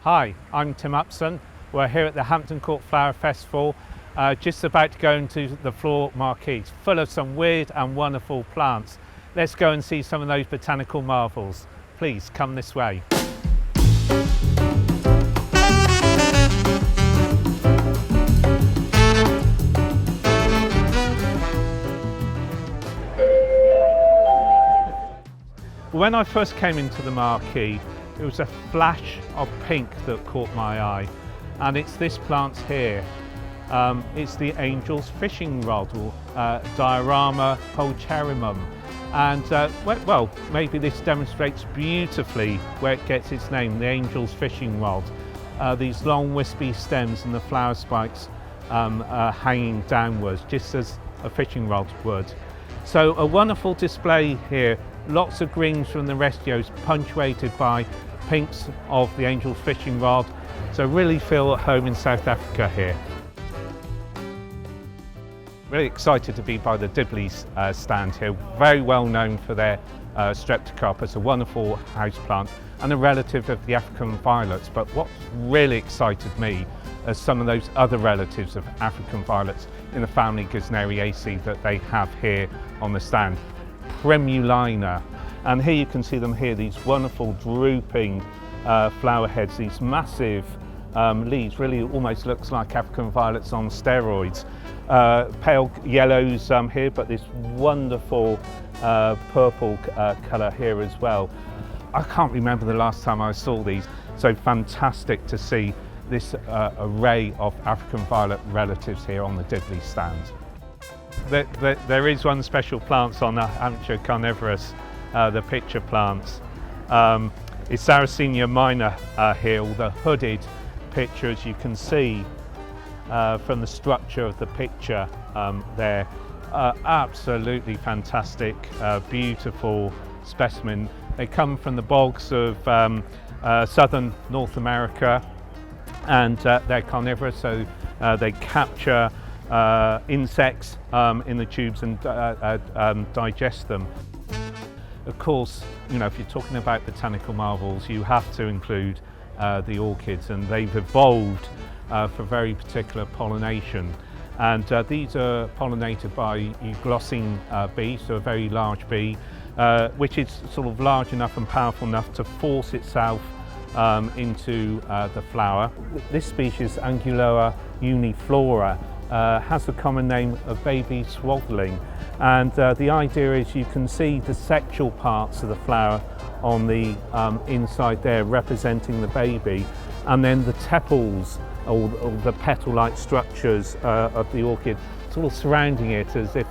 Hi, I'm Tim Upson. We're here at the Hampton Court Flower Festival, just about to go into the Floral Marquee, full of some weird and wonderful plants. Let's go and see some of those botanical marvels. Please come this way. When I first came into the marquee, it was a flash of pink that caught my eye, and it's this plant here. It's the angel's fishing rod, or Diorama pulcherrimum, and well, maybe this demonstrates beautifully where it gets its name, the angel's fishing rod. These long wispy stems and the flower spikes hanging downwards, just as a fishing rod would. So a wonderful display here, lots of greens from the restios punctuated by pinks of the angel's fishing rod, so really feel at home in South Africa here. Really excited to be by the Dibley's stand here, very well known for their streptocarpus, a wonderful houseplant and a relative of the African violets. But what really excited me are some of those other relatives of African violets in the family Gesneriaceae that they have here on the stand. Primulina, and here you can see them here, these wonderful drooping flower heads, these massive leaves, really almost looks like African violets on steroids. Pale yellows here, but this wonderful purple colour here as well. I can't remember the last time I saw these, so fantastic to see this array of African violet relatives here on the Dibley stand. There is one special plant on the Hampshire carnivorous, the picture plants. It's Sarracenia minor here, all the hooded picture, as you can see from the structure of the picture there. Absolutely fantastic, beautiful specimen. They come from the bogs of southern North America, and they're carnivorous, so they capture insects in the tubes and digest them. Of course, you know, if you're talking about botanical marvels, you have to include the orchids, and they've evolved for very particular pollination. And these are pollinated by glossing bees, so a very large bee, which is sort of large enough and powerful enough to force itself into the flower. This species, Anguloa uniflora, has the common name of baby swaddling, and the idea is you can see the sexual parts of the flower on the inside there representing the baby, and then the tepals or the petal-like structures of the orchid sort of surrounding it as if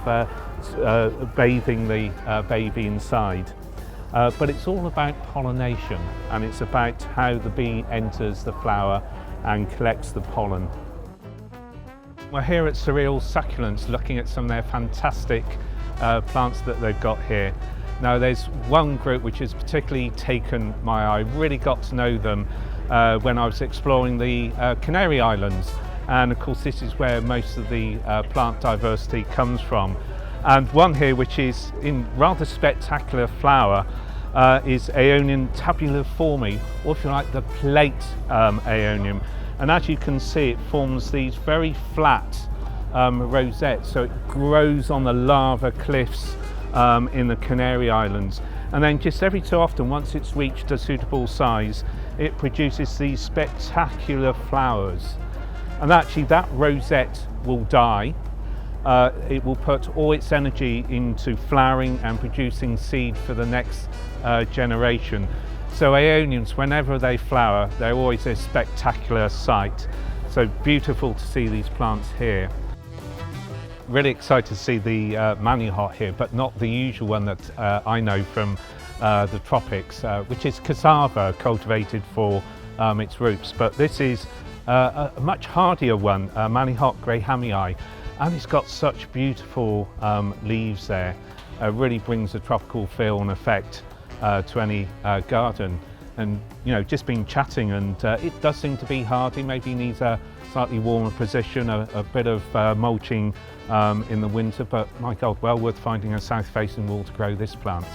bathing the baby inside. But it's all about pollination, and it's about how the bee enters the flower and collects the pollen. We're here at Surreal Succulents looking at some of their fantastic plants that they've got here. Now there's one group which has particularly taken my eye. Really got to know them when I was exploring the Canary Islands, and of course this is where most of the plant diversity comes from. And one here which is in rather spectacular flower is Aeonian tabula, or if you like the plate Aeonium. And as you can see, it forms these very flat rosettes, so it grows on the lava cliffs in the Canary Islands. And then just every so often, once it's reached a suitable size, it produces these spectacular flowers. And actually that rosette will die. It will put all its energy into flowering and producing seed for the next generation. So Aeonians, whenever they flower, they're always a spectacular sight. So beautiful to see these plants here. Really excited to see the Manny Hawk here, but not the usual one that I know from the tropics, which is cassava cultivated for its roots. But this is a much hardier one, Manny Hawk grey hammy, and it's got such beautiful leaves there. Really brings a tropical feel and effect to any garden. And you know, just been chatting, and it does seem to be hardy. Maybe needs a slightly warmer position, a bit of mulching in the winter, but my God, well worth finding a south facing wall to grow this plant.